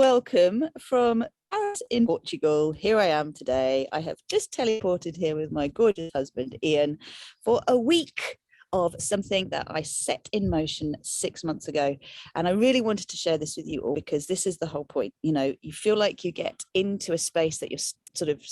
welcome from Paris in Portugal. Here I am today. I have just teleported here with my gorgeous husband, Ian, for a week of something that I set in motion 6 months ago. And I really wanted to share this with you all because this is the whole point. You know, you feel like you get into a space that you're sort of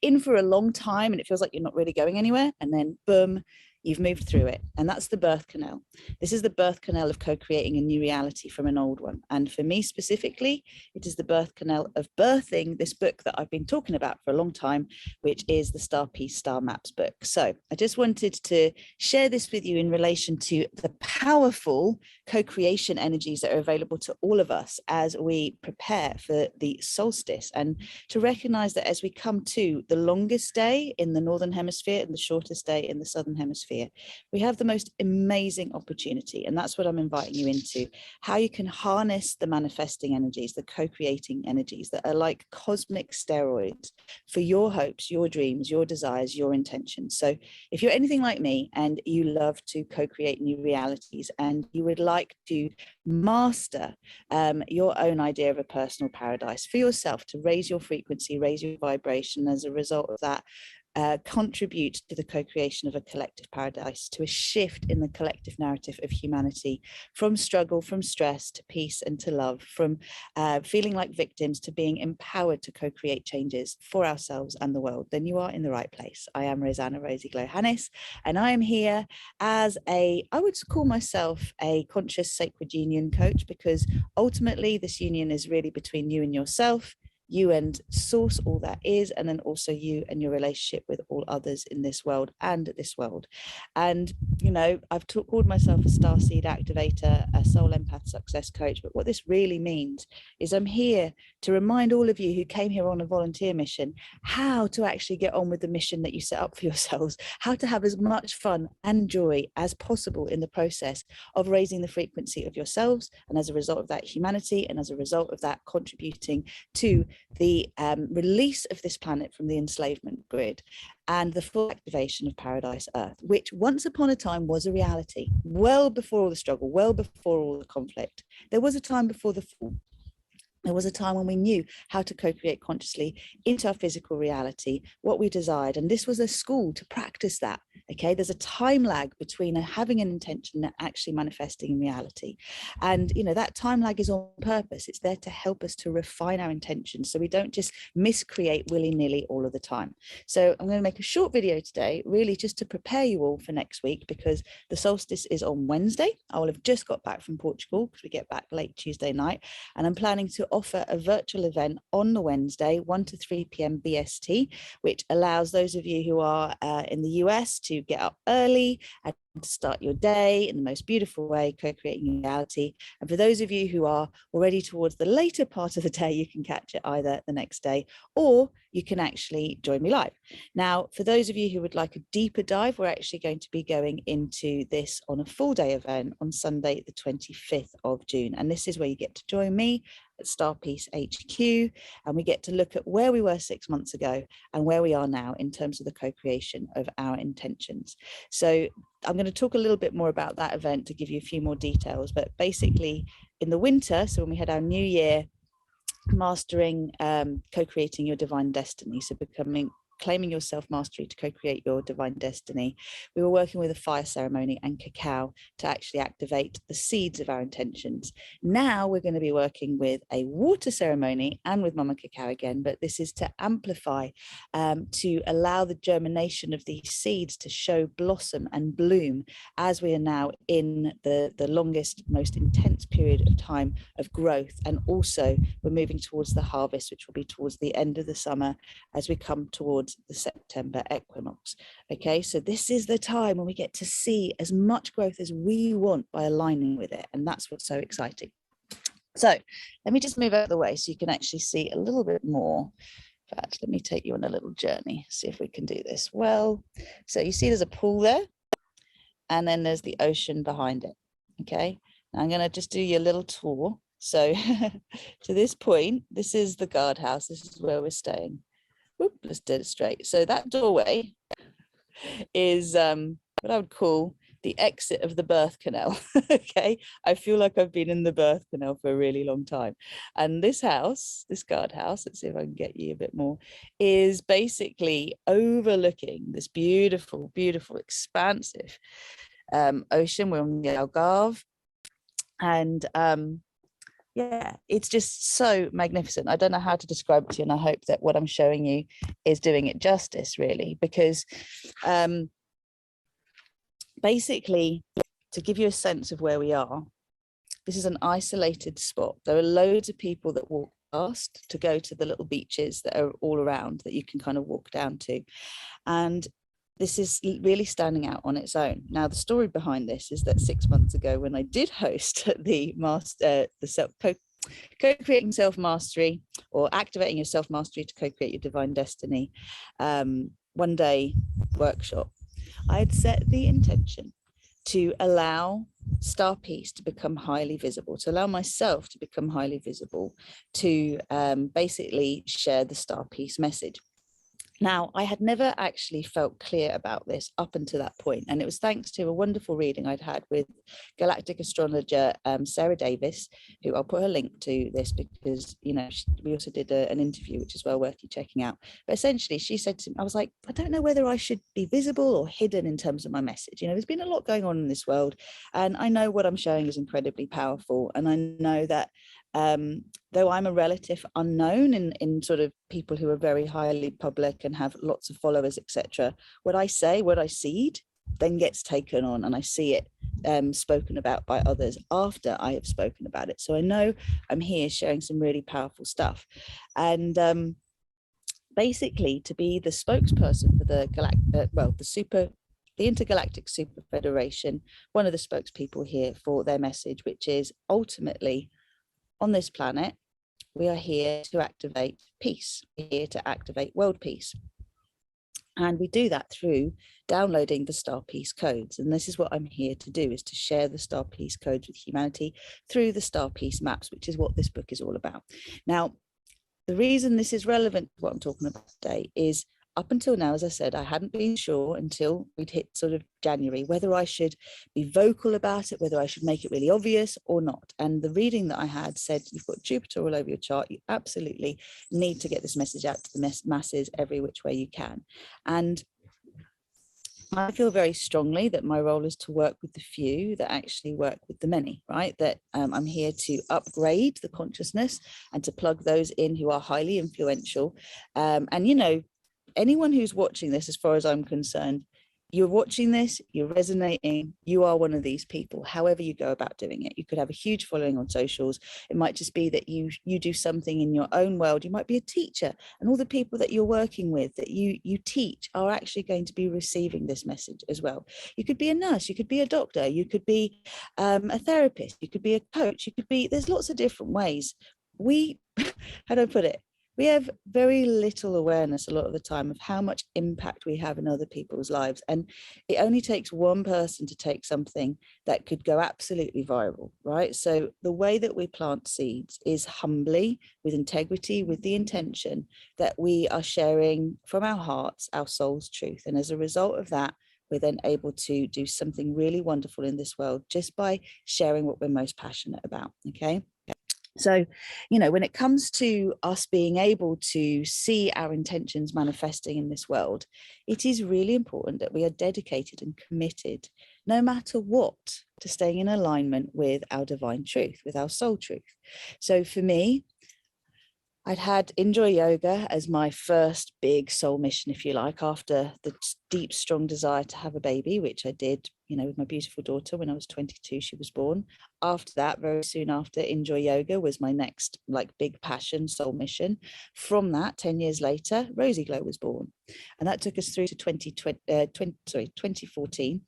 in for a long time and it feels like you're not really going anywhere. And then boom, you've moved through it. And that's the birth canal. This is the birth canal of co-creating a new reality from an old one. And for me specifically, it is the birth canal of birthing this book that I've been talking about for a long time, which is the Star Peace Star Maps book. So I just wanted to share this with you in relation to the powerful co-creation energies that are available to all of us as we prepare for the solstice, and to recognize that as we come to the longest day in the Northern Hemisphere and the shortest day in the Southern Hemisphere, we have the most amazing opportunity. And that's what I'm inviting you into, how you can harness the manifesting energies, the co-creating energies that are like cosmic steroids for your hopes, your dreams, your desires, your intentions. So if you're anything like me and you love to co-create new realities and you would like to master your own idea of a personal paradise for yourself, to raise your frequency, raise your vibration, as a result of that, contribute to the co-creation of a collective paradise, to a shift in the collective narrative of humanity, from struggle, from stress to peace and to love, from feeling like victims to being empowered to co-create changes for ourselves and the world, then you are in the right place. I am Rosanna Rosie Glow-Hannis, and I am here as I would call myself a conscious sacred union coach, because ultimately this union is really between you and yourself, you and source, all that is, and then also you and your relationship with all others in this world and this world. And you know, I've called myself a starseed activator, a soul empath success coach, but what this really means is I'm here to remind all of you who came here on a volunteer mission how to actually get on with the mission that you set up for yourselves, how to have as much fun and joy as possible in the process of raising the frequency of yourselves, and as a result of that, humanity, and as a result of that, contributing to the release of this planet from the enslavement grid and the full activation of Paradise Earth, which once upon a time was a reality, well before all the struggle, well before all the conflict. There was a time before the fall. There was a time when we knew how to co-create consciously into our physical reality, what we desired. And this was a school to practice that. Okay, there's a time lag between having an intention and actually manifesting in reality. And, you know, that time lag is on purpose. It's there to help us to refine our intentions so we don't just miscreate willy-nilly all of the time. So I'm going to make a short video today, really just to prepare you all for next week, because the solstice is on Wednesday. I will have just got back from Portugal because we get back late Tuesday night. And I'm planning to offer a virtual event on the Wednesday, 1 to 3 p.m. BST, which allows those of you who are in the US to get up early and to start your day in the most beautiful way, co-creating reality. And for those of you who are already towards the later part of the day, you can catch it either the next day or you can actually join me live. Now, for those of you who would like a deeper dive, we're actually going to be going into this on a full day event on Sunday, the 25th of June. And this is where you get to join me at Star Peace HQ, and we get to look at where we were 6 months ago and where we are now in terms of the co-creation of our intentions. So I'm going to talk a little bit more about that event to give you a few more details, but basically in the winter, so when we had our new year, mastering, co-creating your divine destiny, so claiming your self-mastery to co-create your divine destiny, we were working with a fire ceremony and cacao to actually activate the seeds of our intentions. Now we're going to be working with a water ceremony and with Mama Cacao again, but this is to amplify, to allow the germination of these seeds to show blossom and bloom as we are now in the longest, most intense period of time of growth. And also we're moving towards the harvest, which will be towards the end of the summer as we come towards the September equinox. Okay, so this is the time when we get to see as much growth as we want by aligning with it, and that's what's so exciting. So let me just move out of the way so you can actually see a little bit more. In fact, let me take you on a little journey, see if we can do this well. So you see there's a pool there, and then there's the ocean behind it. Okay, now I'm going to just do you a little tour. So to this point, this is the guardhouse. This is where we're staying. Whoop, let's do it straight. So that doorway is what I would call the exit of the birth canal. Okay, I feel like I've been in the birth canal for a really long time. And this house, this guardhouse, let's see if I can get you a bit more, is basically overlooking this beautiful, beautiful, expansive ocean. We're on the Algarve. And yeah, it's just so magnificent. I don't know how to describe it to you, and I hope that what I'm showing you is doing it justice, really, because basically, to give you a sense of where we are, this is an isolated spot. There are loads of people that walk past to go to the little beaches that are all around that you can kind of walk down to. And this is really standing out on its own. Now, the story behind this is that 6 months ago, when I did host the co-creating self-mastery, or activating your self-mastery to co-create your divine destiny, one day workshop, I had set the intention to allow Star Peace to become highly visible, to allow myself to become highly visible, to basically share the Star Peace message. Now, I had never actually felt clear about this up until that point, and it was thanks to a wonderful reading I'd had with galactic astrologer Sarah Davis, who I'll put a link to this because, you know, we also did an interview, which is well worth you checking out. But essentially, she said to me, I was like, I don't know whether I should be visible or hidden in terms of my message. You know, there's been a lot going on in this world, and I know what I'm showing is incredibly powerful, and I know that though I'm a relative unknown in sort of people who are very highly public and have lots of followers, etc., what I say, what I seed, then gets taken on, and I see it spoken about by others after I have spoken about it. So I know I'm here sharing some really powerful stuff. And basically, to be the spokesperson for the the Intergalactic Super Federation, one of the spokespeople here for their message, which is ultimately, on this planet, we are here to activate peace. We're here to activate world peace. And we do that through downloading the Star Peace codes. And this is what I'm here to do, is to share the Star Peace codes with humanity through the Star Peace maps, which is what this book is all about. Now, the reason this is relevant to what I'm talking about today is, up until now, as I said, I hadn't been sure until we'd hit sort of January whether I should be vocal about it, whether I should make it really obvious or not. And the reading that I had said, you've got Jupiter all over your chart. You absolutely need to get this message out to the masses every which way you can. And I feel very strongly that my role is to work with the few that actually work with the many, right? That I'm here to upgrade the consciousness and to plug those in who are highly influential. And, you know, anyone who's watching this, as far as I'm concerned, you're watching this, you're resonating, you are one of these people, however you go about doing it. You could have a huge following on socials. It might just be that you do something in your own world. You might be a teacher, and all the people that you're working with that you teach are actually going to be receiving this message as well. You could be a nurse, you could be a doctor, you could be a therapist, you could be a coach, you could be, there's lots of different ways. How do I put it? We have very little awareness a lot of the time of how much impact we have in other people's lives. And it only takes one person to take something that could go absolutely viral, right? So the way that we plant seeds is humbly, with integrity, with the intention that we are sharing from our hearts, our soul's truth. And as a result of that, we're then able to do something really wonderful in this world just by sharing what we're most passionate about, okay? So, you know, when it comes to us being able to see our intentions manifesting in this world, it is really important that we are dedicated and committed, no matter what, to staying in alignment with our divine truth, with our soul truth. So for me, I'd had Enjoy Yoga as my first big soul mission, if you like, after the deep, strong desire to have a baby, which I did, you know, with my beautiful daughter when I was 22, she was born. After that, very soon after, Enjoy Yoga was my next like big passion, soul mission. From that, 10 years later, Rosy Glow was born. And that took us through to 2014.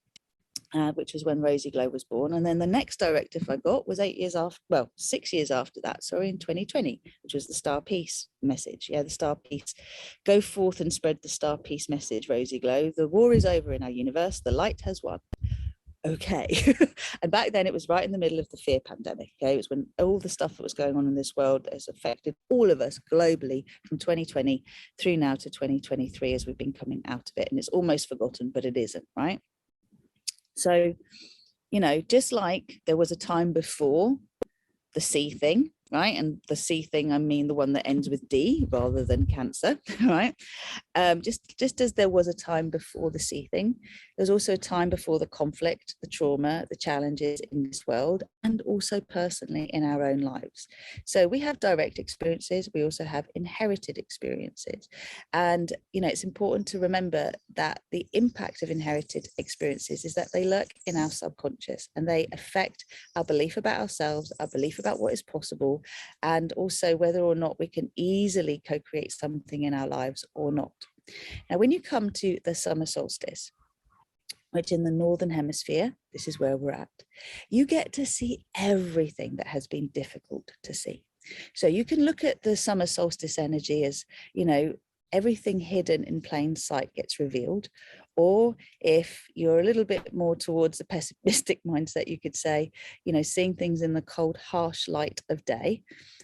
Which was when Rosy Glow was born. And then the next directive I got was 6 years after that, in 2020, which was the Star Peace message. Yeah, the Star Peace. Go forth and spread the Star Peace message, Rosy Glow. The war is over in our universe. The light has won. Okay. And back then it was right in the middle of the fear pandemic. Okay. It was when all the stuff that was going on in this world has affected all of us globally from 2020 through now to 2023 as we've been coming out of it. And it's almost forgotten, but it isn't, right? So, you know, just like there was a time before the C thing, right? And the C thing, I mean the one that ends with D rather than cancer, right? Just as there was a time before the C thing, there's also a time before the conflict, the trauma, the challenges in this world, and also personally in our own lives. So we have direct experiences, we also have inherited experiences. And, you know, it's important to remember that the impact of inherited experiences is that they lurk in our subconscious and they affect our belief about ourselves, our belief about what is possible, and also whether or not we can easily co-create something in our lives or not. Now, when you come to the summer solstice, which in the Northern Hemisphere, this is where we're at, you get to see everything that has been difficult to see. So you can look at the summer solstice energy as, you know, everything hidden in plain sight gets revealed. Or if you're a little bit more towards the pessimistic mindset, you could say, you know, seeing things in the cold, harsh light of day.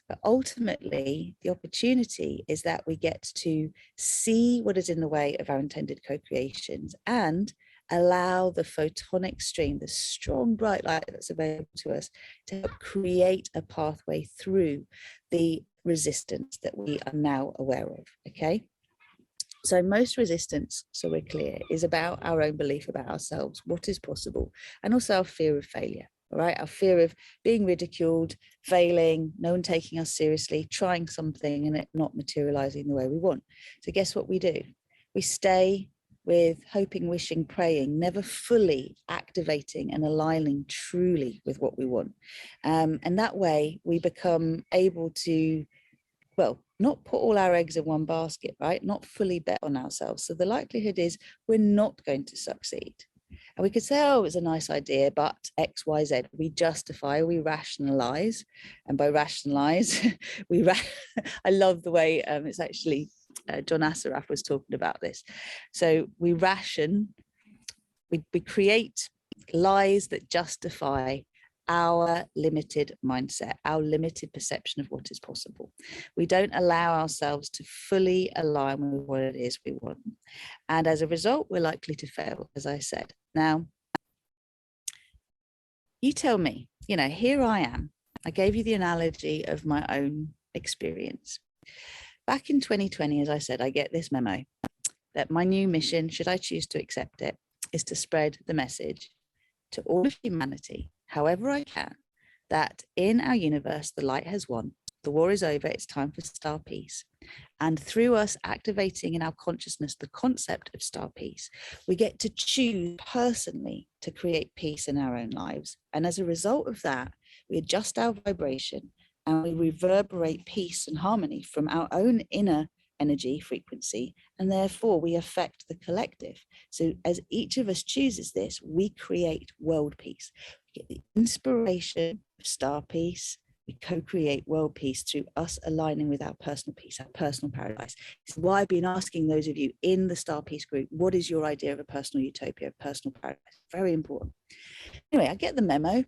But ultimately, the opportunity is that we get to see what is in the way of our intended co-creations and allow the photonic stream, the strong bright light that's available to us, to help create a pathway through the resistance that we are now aware of. Okay. So most resistance, so we're clear, is about our own belief about ourselves, what is possible, and also our fear of failure. All right, our fear of being ridiculed, failing, no one taking us seriously, trying something and it not materializing the way we want. So guess what we do? We stay with hoping, wishing, praying, never fully activating and aligning truly with what we want. And that way we become able to, well, not put all our eggs in one basket, right? Not fully bet on ourselves. So the likelihood is we're not going to succeed. And we could say, oh, it's a nice idea, but X, Y, Z. We justify, we rationalize. And by rationalize, I love the way it's actually John Assaraf was talking about this. So we create lies that justify our limited mindset, our limited perception of what is possible. We don't allow ourselves to fully align with what it is we want. And as a result, we're likely to fail, as I said. Now, you tell me, you know, here I am. I gave you the analogy of my own experience. Back in 2020, as I said, I get this memo that my new mission, should I choose to accept it, is to spread the message to all of humanity, however I can, that in our universe, the light has won. The war is over. It's time for star peace. And through us activating in our consciousness the concept of star peace, we get to choose personally to create peace in our own lives. And as a result of that, we adjust our vibration and we reverberate peace and harmony from our own inner energy frequency, and therefore we affect the collective. So as each of us chooses this, we create world peace. We get the inspiration of star peace. We co-create world peace through us aligning with our personal peace, our personal paradise. This is why I've been asking those of you in the Star Peace group, what is your idea of a personal utopia, a personal paradise? Very important. Anyway, I get the memo,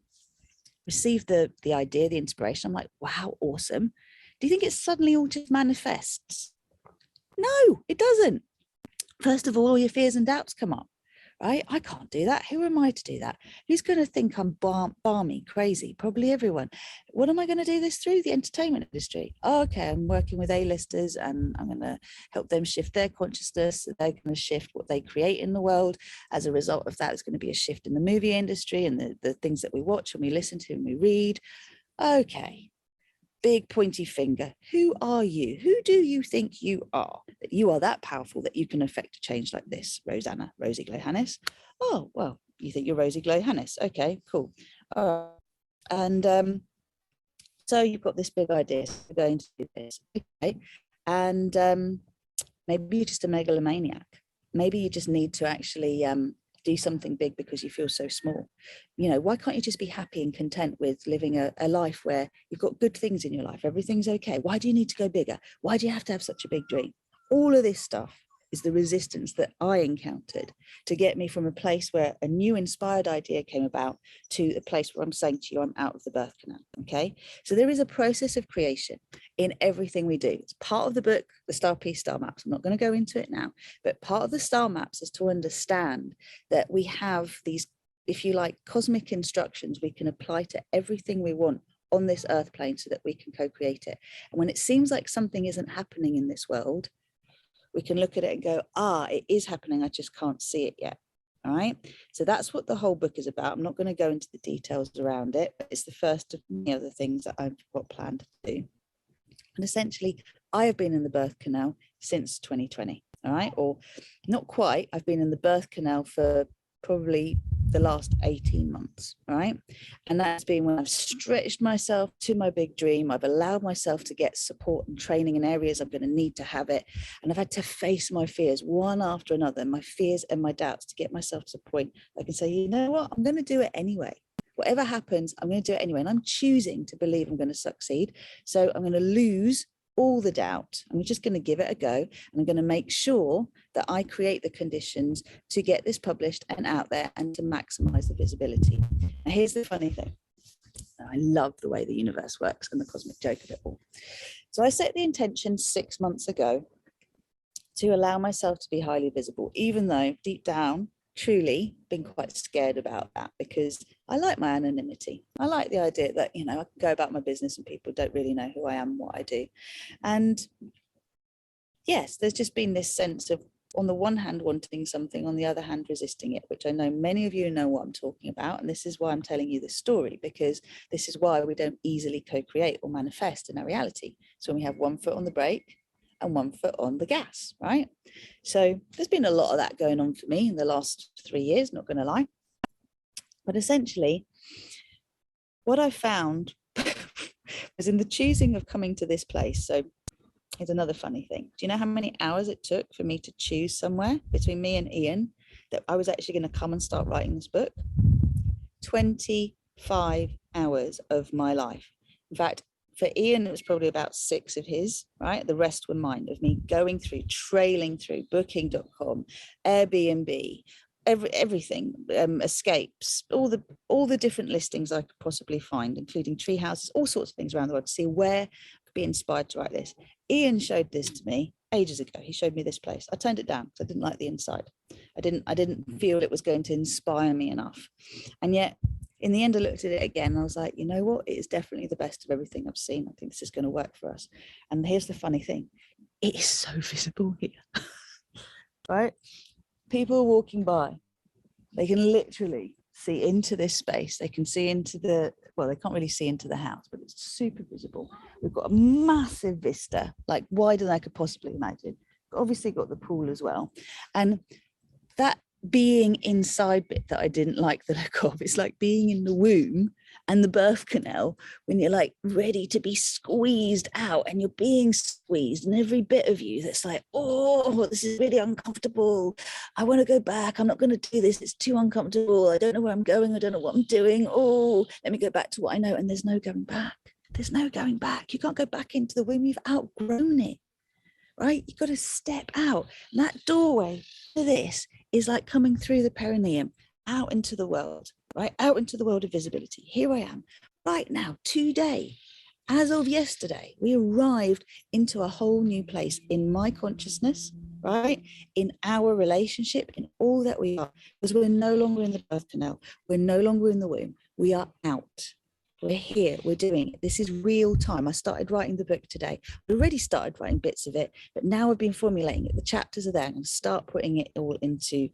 receive the idea, the inspiration. I'm like, wow, awesome. Do you think it suddenly all just manifests? No, it doesn't. First of all your fears and doubts come up, right? I can't do that. Who am I to do that? Who's going to think I'm balmy, crazy? Probably everyone. What am I going to do this through? The entertainment industry. Oh, okay, I'm working with A-listers and I'm going to help them shift their consciousness. They're going to shift what they create in the world. As a result of that, there's going to be a shift in the movie industry and the things that we watch and we listen to and we read. Okay. Big pointy finger. Who are you? Who do you think you are? That you are that powerful that you can affect a change like this, Rosie Glow-Hannes? Oh, well, you think you're Rosie Glow-Hannes. Okay, cool. And so you've got this big idea. So we're going to do this. Okay. And maybe you're just a megalomaniac. Maybe you just need to actually do something big because you feel so small. You know, why can't you just be happy and content with living a life where you've got good things in your life? Everything's okay. Why do you need to go bigger? Why do you have to have such a big dream? All of this stuff is the resistance that I encountered to get me from a place where a new inspired idea came about to a place where I'm saying to you, I'm out of the birth canal. Okay. So there is a process of creation in everything we do. It's part of the book, the Star Peace Star Maps. I'm not going to go into it now, but part of the star maps is to understand that we have these if you like, cosmic instructions we can apply to everything we want on this earth plane so that we can co-create it. And when it seems like something isn't happening in this world, we can look at it and go, it is happening, I just can't see it yet. All right, so that's what the whole book is about. I'm not going to go into the details around it, but it's the first of many other things that I've got planned to do. And essentially, I have been in the birth canal since 2020. All right, or not quite. I've been in the birth canal for probably the last 18 months, right? And that's been when I've stretched myself to my big dream. I've allowed myself to get support and training in areas I'm going to need to have it. And I've had to face my fears one after another, my fears and my doubts, to get myself to the point I can say, you know what, I'm going to do it anyway. Whatever happens, I'm going to do it anyway. And I'm choosing to believe I'm going to succeed. So I'm going to lose all the doubt. I'm just going to give it a go, and I'm going to make sure that I create the conditions to get this published and out there and to maximize the visibility. Now, here's the funny thing. I love the way the universe works and the cosmic joke of it all. So I set the intention 6 months ago to allow myself to be highly visible, even though deep down, truly been quite scared about that, because I like my anonymity. I like the idea that, I can go about my business and people don't really know who I am, what I do. And yes, there's just been this sense of, on the one hand, wanting something, on the other hand, resisting it, which I know many of you know what I'm talking about. And this is why I'm telling you this story, because this is why we don't easily co-create or manifest in our reality. So when we have one foot on the brake and one foot on the gas, right? So there's been a lot of that going on for me in the last 3 years, not going to lie. But essentially, what I found was in the choosing of coming to this place. So here's another funny thing. Do you know how many hours it took for me to choose somewhere between me and Ian that I was actually going to come and start writing this book? 25 hours of my life. In fact, for Ian, it was probably about 6 of his, right? The rest were mine, of me going through, trailing through booking.com, Airbnb, everything, escapes, all the different listings I could possibly find, including tree houses, all sorts of things around the world, to see where I could be inspired to write this. Ian showed this to me ages ago. He showed me this place. I turned it down because I didn't like the inside. I didn't feel it was going to inspire me enough. And yet, in the end, I looked at it again and I was like, you know what? It is definitely the best of everything I've seen. I think this is going to work for us. And here's the funny thing. It is so visible here, right? People walking by, they can literally see into this space. They can see into they can't really see into the house, but it's super visible. We've got a massive vista, like wider than I could possibly imagine. Obviously got the pool as well. And that being inside bit that I didn't like the look of, it's like being in the womb and the birth canal when you're like ready to be squeezed out, and you're being squeezed, and every bit of you that's like, oh, this is really uncomfortable, I want to go back, I'm not going to do this, it's too uncomfortable, I don't know where I'm going, I don't know what I'm doing, oh, let me go back to what I know. And there's no going back. There's no going back. You can't go back into the womb. You've outgrown it, right? You've got to step out. And that doorway to this is like coming through the perineum out into the world, right? Out into the world of visibility. Here I am right now, today, as of yesterday, we arrived into a whole new place in my consciousness, right? In our relationship, in all that we are, because we're no longer in the birth canal. We're no longer in the womb. We are out. We're here, we're doing it. This is real time. I started writing the book today. I already started writing bits of it, but now I've been formulating it. The chapters are there. I'm going to start putting it all into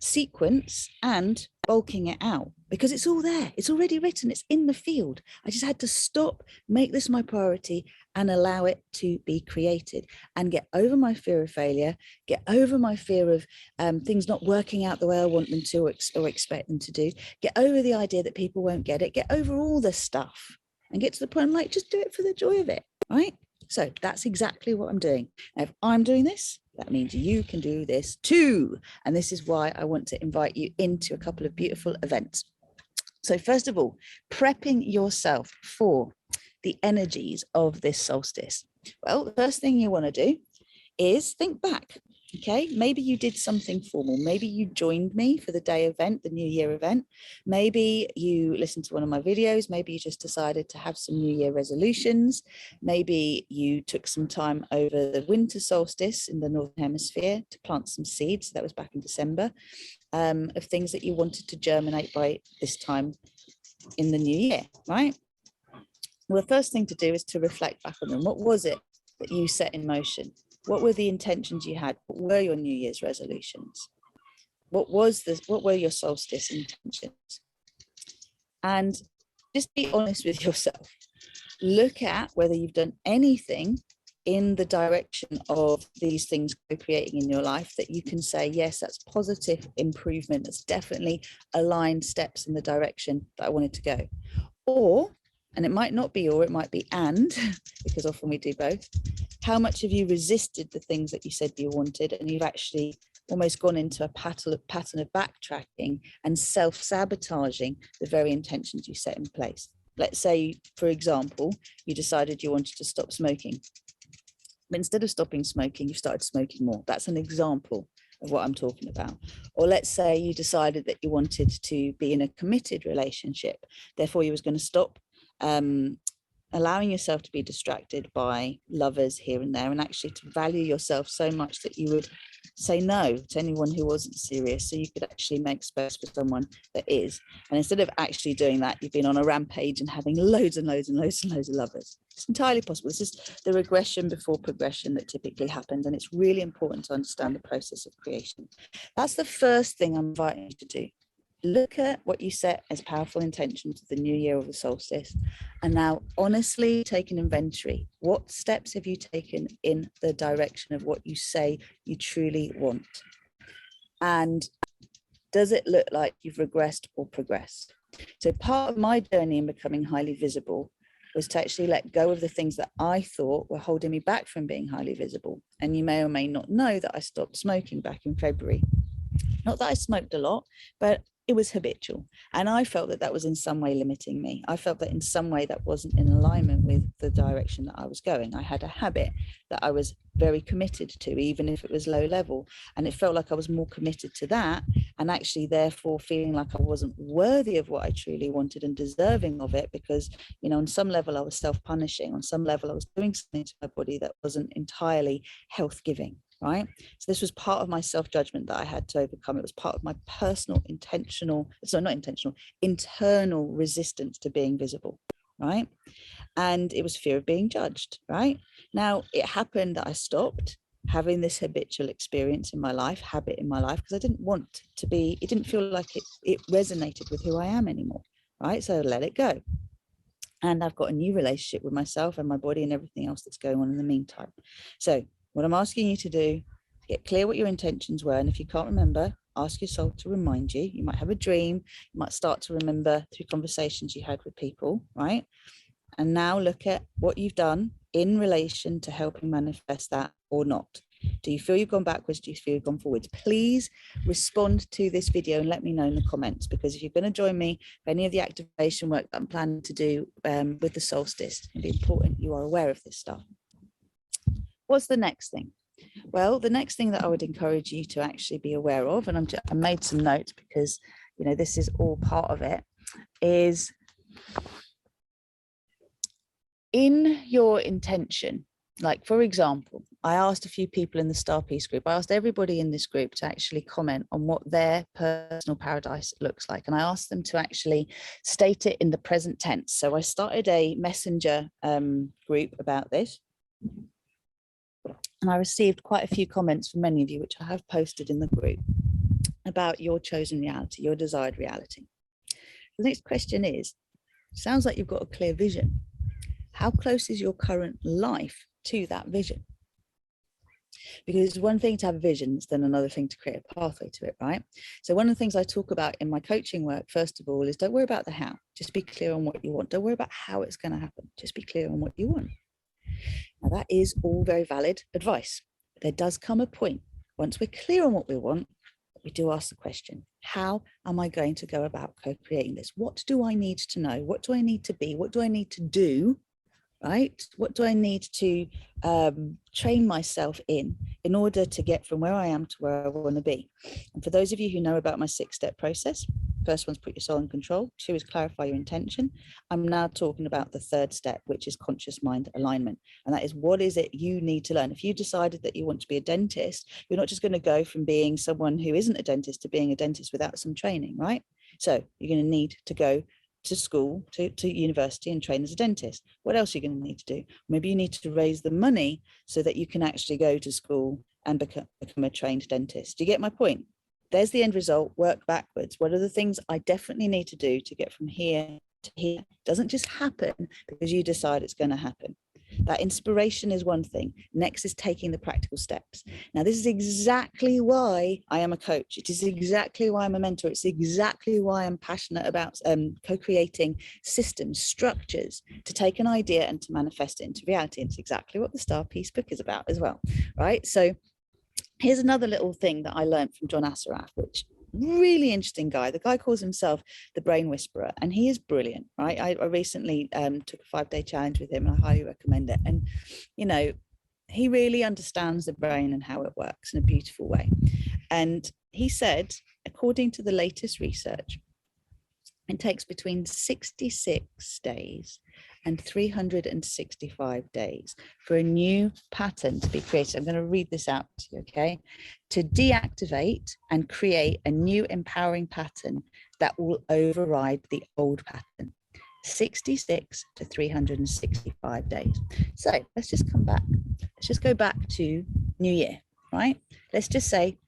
sequence and bulking it out, because it's all there. It's already written. It's in the field. I just had to stop, make this my priority, and allow it to be created, and get over my fear of failure, get over my fear of things not working out the way I want them to or expect them to do, get over the idea that people won't get it, get over all this stuff, and get to the point I'm like, just do it for the joy of it, right? So that's exactly what I'm doing. Now, if I'm doing this, that means you can do this too. And this is why I want to invite you into a couple of beautiful events. So first of all, prepping yourself for the energies of this solstice. Well, the first thing you want to do is think back. Okay, maybe you did something formal. Maybe you joined me for the day event, the New Year event. Maybe you listened to one of my videos. Maybe you just decided to have some New Year resolutions. Maybe you took some time over the winter solstice in the Northern Hemisphere to plant some seeds. That was back in December. of things that you wanted to germinate by this time in the new year, right? Well, the first thing to do is to reflect back on them. What was it that you set in motion? What were the intentions you had? What were your New Year's resolutions? What were your solstice intentions? And just be honest with yourself. Look at whether you've done anything in the direction of these things co-creating in your life that you can say, yes, that's positive improvement. That's definitely aligned steps in the direction that I wanted to go. Or, and it might not be or, it might be and, because often we do both. How much have you resisted the things that you said you wanted, and you've actually almost gone into a pattern of backtracking and self-sabotaging the very intentions you set in place? Let's say, for example, you decided you wanted to stop smoking. But instead of stopping smoking, you started smoking more. That's an example of what I'm talking about. Or let's say you decided that you wanted to be in a committed relationship. Therefore, you was going to stop allowing yourself to be distracted by lovers here and there, and actually to value yourself so much that you would say no to anyone who wasn't serious, so you could actually make space for someone that is. And instead of actually doing that, you've been on a rampage and having loads and loads and loads and loads of lovers. It's entirely possible. This is the regression before progression that typically happens, and it's really important to understand the process of creation. That's the first thing I'm inviting you to do. Look at what you set as powerful intentions of the new year or the solstice, and now honestly take an inventory. What steps have you taken in the direction of what you say you truly want? And does it look like you've regressed or progressed? So part of my journey in becoming highly visible was to actually let go of the things that I thought were holding me back from being highly visible. And you may or may not know that I stopped smoking back in February. Not that I smoked a lot, but it was habitual. And I felt that that was in some way limiting me. I felt that in some way that wasn't in alignment with the direction that I was going. I had a habit that I was very committed to, even if it was low level. And it felt like I was more committed to that, and actually therefore feeling like I wasn't worthy of what I truly wanted and deserving of it, because, you know, on some level I was self-punishing. On some level I was doing something to my body that wasn't entirely health-giving. Right. So this was part of my self-judgment that I had to overcome. It was part of my personal internal resistance to being visible. Right. And it was fear of being judged. Right. Now, it happened that I stopped having this habitual experience in my life, habit in my life, because I didn't want to be, it didn't feel like it resonated with who I am anymore. Right. So I let it go. And I've got a new relationship with myself and my body and everything else that's going on in the meantime. So what I'm asking you to do, get clear what your intentions were. And if you can't remember, ask your soul to remind you. You might have a dream. You might start to remember through conversations you had with people, right? And now look at what you've done in relation to helping manifest that or not. Do you feel you've gone backwards? Do you feel you've gone forwards? Please respond to this video and let me know in the comments, because if you're going to join me for any of the activation work that I'm planning to do with the solstice, it'll be important you are aware of this stuff. What's the next thing? Well, the next thing that I would encourage you to actually be aware of, and I made some notes because, you know, this is all part of it, is in your intention. Like, for example, I asked a few people in the Star Peace group, I asked everybody in this group to actually comment on what their personal paradise looks like. And I asked them to actually state it in the present tense. So I started a messenger group about this. And I received quite a few comments from many of you, which I have posted in the group, about your chosen reality, your desired reality. The next question is, sounds like you've got a clear vision. How close is your current life to that vision? Because it's one thing to have visions, then another thing to create a pathway to it, right? So one of the things I talk about in my coaching work, first of all, is don't worry about the how. Just be clear on what you want. Don't worry about how it's going to happen. Just be clear on what you want. Now, that is all very valid advice. But there does come a point, once we're clear on what we want, we do ask the question, how am I going to go about co-creating this? What do I need to know? What do I need to be? What do I need to do? Right? What do I need to train myself in order to get from where I am to where I want to be? And for those of you who know about my 6-step process, First one's put your soul in control. 2 is clarify your intention. I'm now talking about the third step, which is conscious mind alignment. And that is, what is it you need to learn? If you decided that you want to be a dentist, you're not just going to go from being someone who isn't a dentist to being a dentist without some training, right? So you're going to need to go to school, to university, and train as a dentist. What else are you going to need to do? Maybe you need to raise the money so that you can actually go to school and become a trained dentist. Do you get my point? There's the end result. Work backwards. What are the things I definitely need to do to get from here to here? It doesn't just happen because you decide it's going to happen. That inspiration is one thing. Next is taking the practical steps. Now, this is exactly why I am a coach. It is exactly why I'm a mentor. It's exactly why I'm passionate about co-creating systems, structures to take an idea and to manifest it into reality. And it's exactly what the Star Peace book is about as well, right? So here's another little thing that I learned from John Assaraf, which really interesting guy. The guy calls himself the brain whisperer, and he is brilliant, right? I recently took a 5-day challenge with him, and I highly recommend it. And you know, he really understands the brain and how it works in a beautiful way. And he said, according to the latest research, it takes between 66 days and 365 days for a new pattern to be created. I'm going to read this out to you, okay? To deactivate and create a new empowering pattern that will override the old pattern. 66 to 365 days. So let's just come back. Let's just go back to New Year, right? Let's just say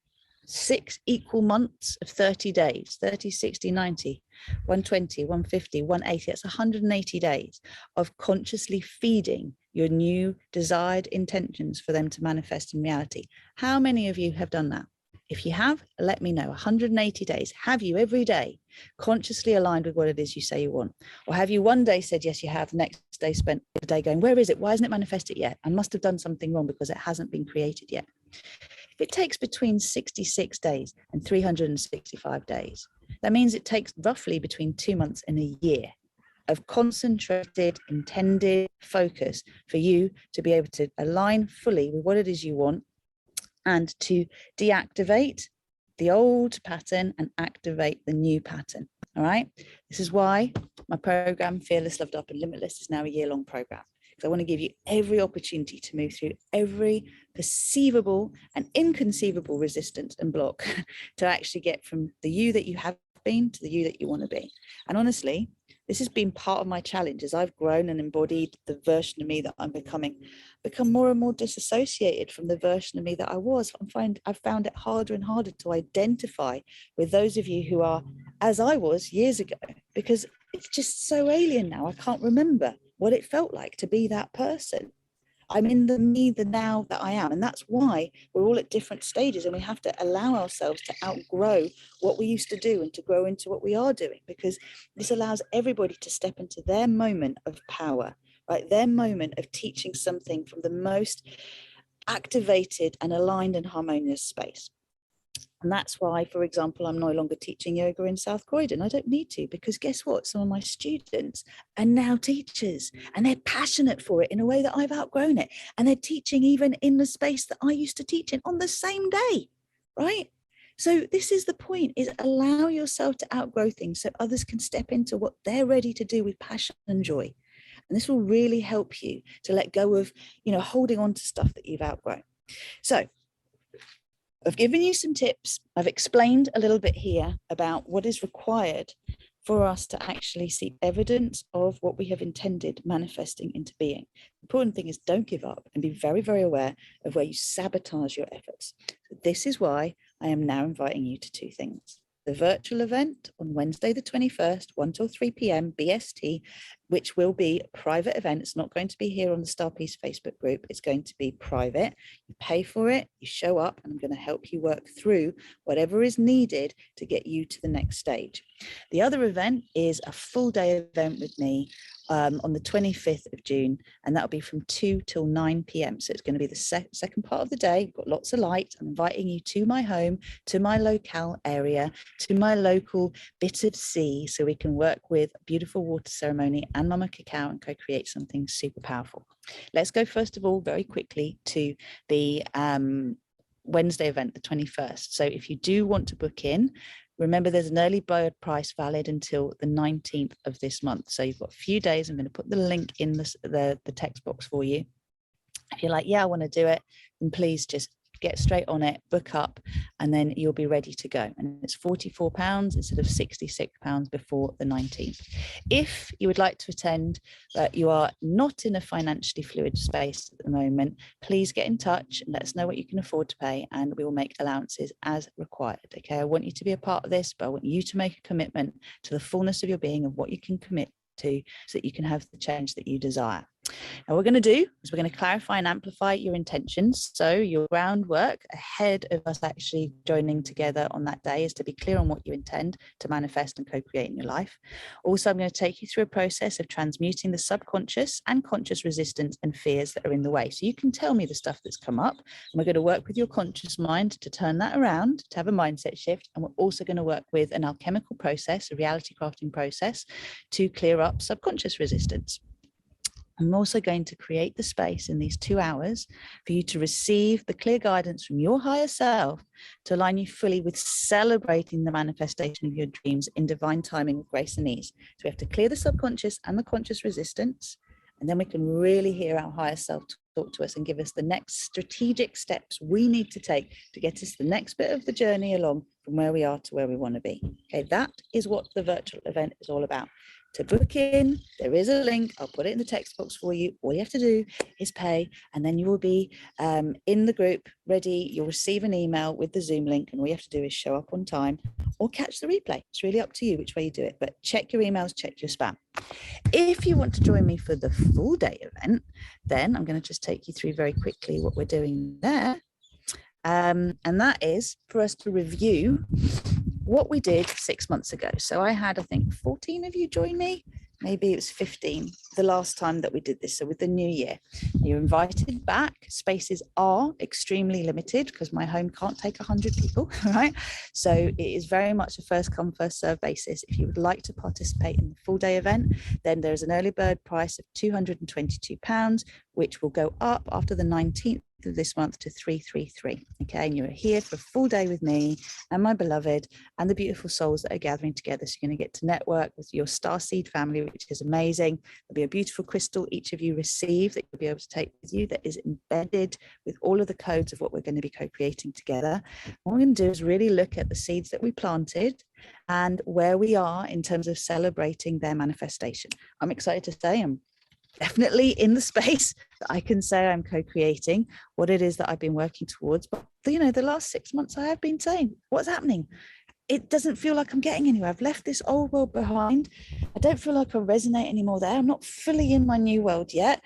6 equal months of 30 days, 30, 60, 90, 120, 150, 180. That's 180 days of consciously feeding your new desired intentions for them to manifest in reality. How many of you have done that? If you have, let me know. 180 days. Have you every day consciously aligned with what it is you say you want? Or have you one day said, yes, you have, next day spent the day going, where is it? Why hasn't it manifested yet? I must have done something wrong because it hasn't been created yet. If it takes between 66 days and 365 days, that means it takes roughly between 2 months and a year of concentrated, intended focus for you to be able to align fully with what it is you want and to deactivate the old pattern and activate the new pattern. All right. This is why my program, Fearless, Loved Up and Limitless, is now a year-long program. I want to give you every opportunity to move through every perceivable and inconceivable resistance and block to actually get from the you that you have been to the you that you want to be. And honestly, this has been part of my challenge as I've grown and embodied the version of me that I'm become more and more disassociated from the version of me that I was. I've found it harder and harder to identify with those of you who are as I was years ago, because it's just so alien now. I can't remember what it felt like to be that person. I'm in the me, the now that I am. And that's why we're all at different stages, and we have to allow ourselves to outgrow what we used to do and to grow into what we are doing, because this allows everybody to step into their moment of power, right? Their moment of teaching something from the most activated and aligned and harmonious space. And that's why, for example, I'm no longer teaching yoga in South Croydon. I don't need to, because guess what? Some of my students are now teachers, and they're passionate for it in a way that I've outgrown it. And they're teaching even in the space that I used to teach in on the same day, right? So this is the point, is allow yourself to outgrow things so others can step into what they're ready to do with passion and joy. And this will really help you to let go of, holding on to stuff that you've outgrown. So I've given you some tips. I've explained a little bit here about what is required for us to actually see evidence of what we have intended manifesting into being. The important thing is, don't give up and be very, very aware of where you sabotage your efforts. So this is why I am now inviting you to 2 things. The virtual event on Wednesday, the 21st, 1 till 3 p.m. BST, which will be a private event. It's not going to be here on the Star Peace Facebook group. It's going to be private. You pay for it, you show up, and I'm going to help you work through whatever is needed to get you to the next stage. The other event is a full day event with me on the 25th of June, and that'll be from 2 till 9 p.m. So it's going to be the second part of the day. We've got lots of light. I'm inviting you to my home, to my locale area, to my local bit of sea, so we can work with a beautiful water ceremony and Mama Cacao and co-create something super powerful. Let's go first of all very quickly to the Wednesday event, the 21st. So if you do want to book in, Remember, there's an early bird price valid until the 19th of this month. So you've got a few days. I'm going to put the link in the text box for you. If you're like, yeah, I want to do it, then please just get straight on it, book up, and then you'll be ready to go. And it's £44 instead of £66 before the 19th. If you would like to attend, but you are not in a financially fluid space at the moment, please get in touch and let us know what you can afford to pay, and we will make allowances as required. Okay, I want you to be a part of this, but I want you to make a commitment to the fullness of your being and what you can commit to, so that you can have the change that you desire. Now, what we're going to do is we're going to clarify and amplify your intentions. So your groundwork ahead of us actually joining together on that day is to be clear on what you intend to manifest and co-create in your life. Also, I'm going to take you through a process of transmuting the subconscious and conscious resistance and fears that are in the way. So you can tell me the stuff that's come up, and we're going to work with your conscious mind to turn that around, to have a mindset shift. And we're also going to work with an alchemical process, a reality crafting process, to clear up subconscious resistance. I'm also going to create the space in these 2 hours for you to receive the clear guidance from your higher self to align you fully with celebrating the manifestation of your dreams in divine timing with grace and ease. So we have to clear the subconscious and the conscious resistance, and then we can really hear our higher self talk to us and give us the next strategic steps we need to take to get us the next bit of the journey along from where we are to where we want to be. Okay, that is what the virtual event is all about. To book in, there is a link. I'll put it in the text box for you. All you have to do is pay, and then you will be in the group ready. You'll receive an email with the Zoom link, and all you have to do is show up on time or catch the replay. It's really up to you which way you do it, but check your emails, check your spam. If you want to join me for the full day event, then I'm going to just take you through very quickly what we're doing there. And that is for us to review what we did 6 months ago. So I had, I think, 14 of you join me. Maybe it was 15 the last time that we did this. So with the new year, you're invited back. Spaces are extremely limited because my home can't take 100 people, right? So it is very much a first come, first serve basis. If you would like to participate in the full day event, then there's an early bird price of £222, which will go up after the 19th of this month to 333. Okay, and you're here for a full day with me and my beloved and the beautiful souls that are gathering together. So you're going to get to network with your starseed family, which is amazing. There'll be a beautiful crystal each of you receive that you'll be able to take with you, that is embedded with all of the codes of what we're going to be co-creating together. What we're going to do is really look at the seeds that we planted and where we are in terms of celebrating their manifestation. I'm excited to say I'm definitely in the space that I can say I'm co-creating what it is that I've been working towards. But you know, the last 6 months I have been saying, what's happening? It doesn't feel like I'm getting anywhere. I've left this old world behind. I don't feel like I resonate anymore there. I'm not fully in my new world yet.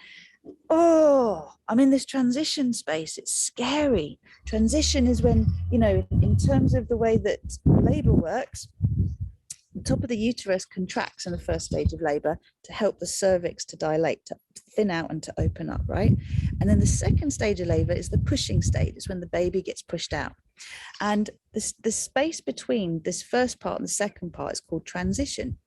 Oh, I'm in this transition space. It's scary. Transition is when, you know, in terms of the way that labor works, the top of the uterus contracts in the first stage of labor to help the cervix to dilate, to thin out and to open up, right? And then the second stage of labor is the pushing stage. It's when the baby gets pushed out. And the space between this first part and the second part is called transition.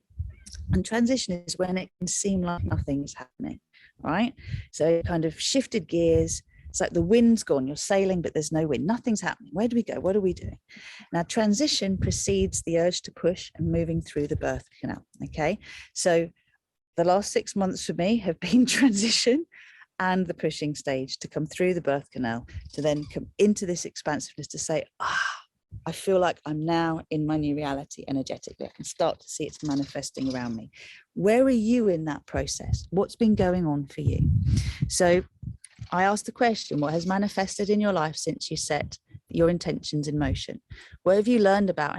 And transition is when it can seem like nothing is happening, right? So it kind of shifted gears. It's like the wind's gone, you're sailing, but there's no wind. Nothing's happening. Where do we go? What are we doing? Now, transition precedes the urge to push and moving through the birth canal, okay? So the last 6 months for me have been transition and the pushing stage to come through the birth canal, to then come into this expansiveness to say, I feel like I'm now in my new reality energetically. I can start to see it's manifesting around me. Where are you in that process? What's been going on for you? So I asked the question, what has manifested in your life since you set your intentions in motion? What have you learned about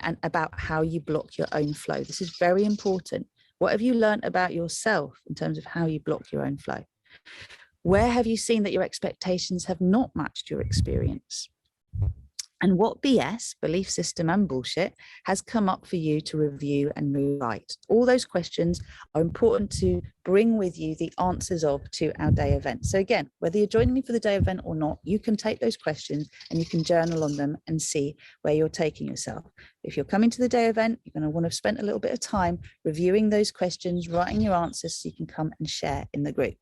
and about how you block your own flow? This is very important. What have you learned about yourself in terms of how you block your own flow? Where have you seen that your expectations have not matched your experience? And what BS, belief system and bullshit, has come up for you to review and rewrite? All those questions are important to bring with you the answers of to our day event. So again, whether you're joining me for the day event or not, you can take those questions and you can journal on them and see where you're taking yourself. If you're coming to the day event, you're going to want to have spent a little bit of time reviewing those questions, writing your answers so you can come and share in the group.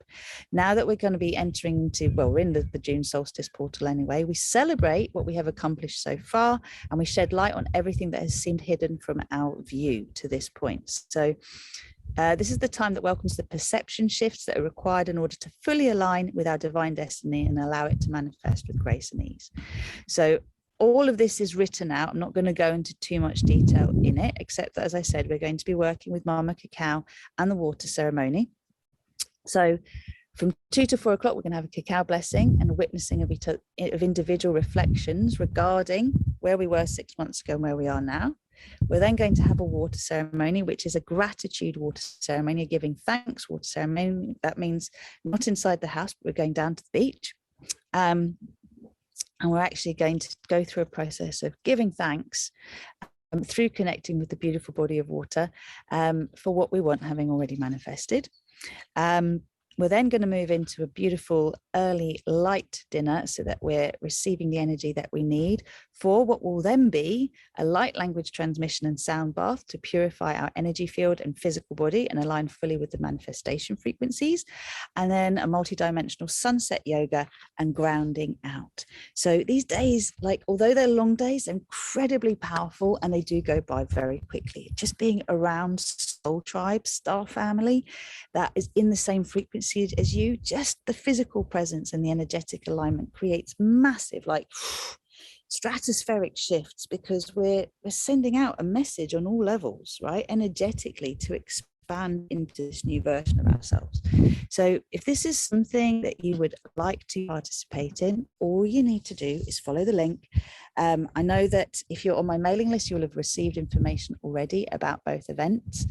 Now that we're going to be entering into, well, we're in the June Solstice portal anyway, we celebrate what we have accomplished so far, and we shed light on everything that has seemed hidden from our view to this point. So this is the time that welcomes the perception shifts that are required in order to fully align with our divine destiny and allow it to manifest with grace and ease. So all of this is written out. I'm not going to go into too much detail in it, except that, as I said, we're going to be working with Mama Cacao and the water ceremony. So from 2 to 4 o'clock, we're going to have a cacao blessing and a witnessing of individual reflections regarding where we were 6 months ago and where we are now. We're then going to have a water ceremony, which is a gratitude water ceremony, a giving thanks water ceremony. That means not inside the house, but we're going down to the beach. And we're actually going to go through a process of giving thanks through connecting with the beautiful body of water for what we want, having already manifested. We're then going to move into a beautiful early light dinner so that we're receiving the energy that we need for what will then be a light language transmission and sound bath to purify our energy field and physical body and align fully with the manifestation frequencies. And then a multidimensional sunset yoga and grounding out. So these days, like, although they're long days, they're incredibly powerful and they do go by very quickly. Just being around soul tribe, star family, that is in the same frequency as you, just the physical presence and the energetic alignment creates massive, like, stratospheric shifts, because we're sending out a message on all levels, right, energetically, to expand into this new version of ourselves. So if this is something that you would like to participate in, all you need to do is follow the link. I know that if you're on my mailing list, you'll have received information already about both events.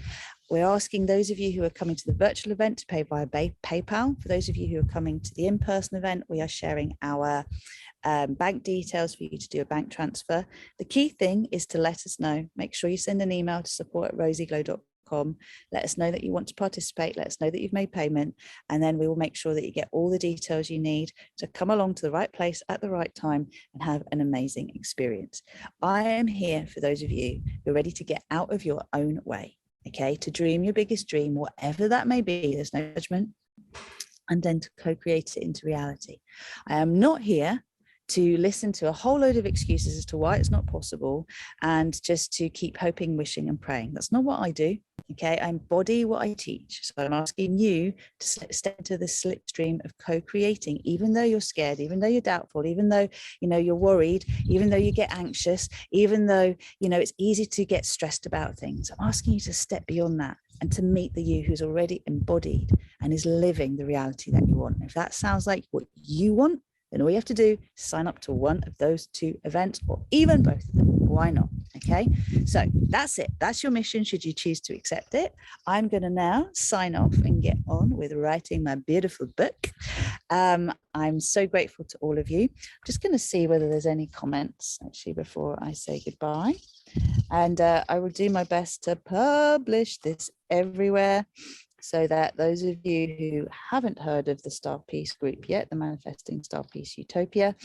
We're asking those of you who are coming to the virtual event to pay via PayPal. For those of you who are coming to the in-person event, we are sharing our bank details for you to do a bank transfer. The key thing is to let us know. Make sure you send an email to support@rosieglow.com. Let us know that you want to participate. Let us know that you've made payment, and then we will make sure that you get all the details you need to come along to the right place at the right time and have an amazing experience. I am here for those of you who are ready to get out of your own way. Okay, to dream your biggest dream, whatever that may be, there's no judgment, and then to co-create it into reality. I am not here to listen to a whole load of excuses as to why it's not possible and just to keep hoping, wishing and praying. That's not what I do. Okay, I embody what I teach. So I'm asking you to step into the slipstream of co-creating, even though you're scared, even though you're doubtful, even though, you know, you're worried, even though you get anxious, even though, you know, it's easy to get stressed about things. I'm asking you to step beyond that and to meet the you who's already embodied and is living the reality that you want. If that sounds like what you want, then all you have to do is sign up to one of those 2 events, or even both of them. Why not? Okay, so that's it. That's your mission, should you choose to accept it. I'm going to now sign off and get on with writing my beautiful book. I'm so grateful to all of you. I'm just going to see whether there's any comments actually before I say goodbye. And I will do my best to publish this everywhere, so that those of you who haven't heard of the Star Peace group yet, the Manifesting Star Peace Utopia,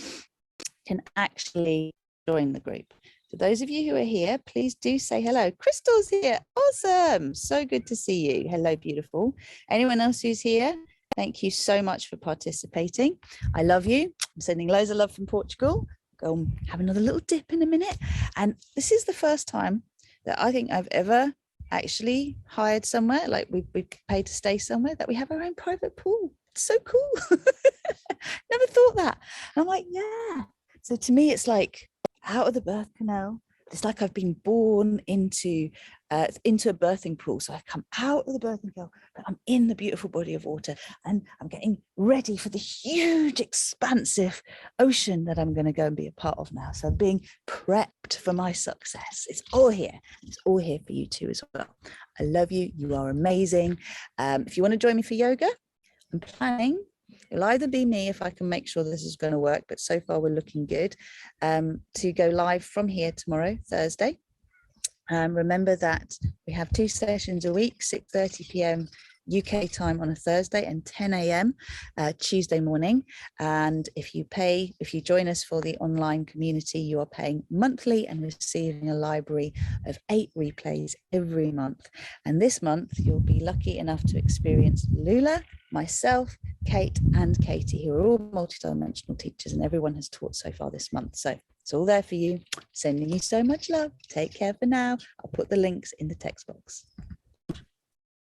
can actually join the group. For those of you who are here, please do say hello. Crystal's here. Awesome. So good to see you. Hello, beautiful. Anyone else who's here, thank you so much for participating. I love you. I'm sending loads of love from Portugal. Go and have another little dip in a minute. And this is the first time that I think I've ever actually hired somewhere, like we've paid to stay somewhere, that we have our own private pool. It's so cool. Never thought that. And I'm like, yeah. So to me, it's like out of the birth canal. It's like I've been born into a birthing pool. So I come out of the birthing canal, but I'm in the beautiful body of water, and I'm getting ready for the huge, expansive ocean that I'm going to go and be a part of now. So I'm being prepped for my success. It's all here. It's all here for you too as well. I love you. You are amazing. If you want to join me for yoga, I'm planning. It'll either be me, if I can make sure this is going to work, but so far we're looking good, to go live from here tomorrow, Thursday. Remember that we have 2 sessions a week, 6:30 p.m. UK time on a Thursday and 10 a.m. Tuesday morning. And if you join us for the online community, you are paying monthly and receiving a library of 8 replays every month. And this month, you'll be lucky enough to experience Lula, myself, Kate, and Katie, who are all multidimensional teachers, and everyone has taught so far this month. So it's all there for you. Sending you so much love. Take care for now. I'll put the links in the text box.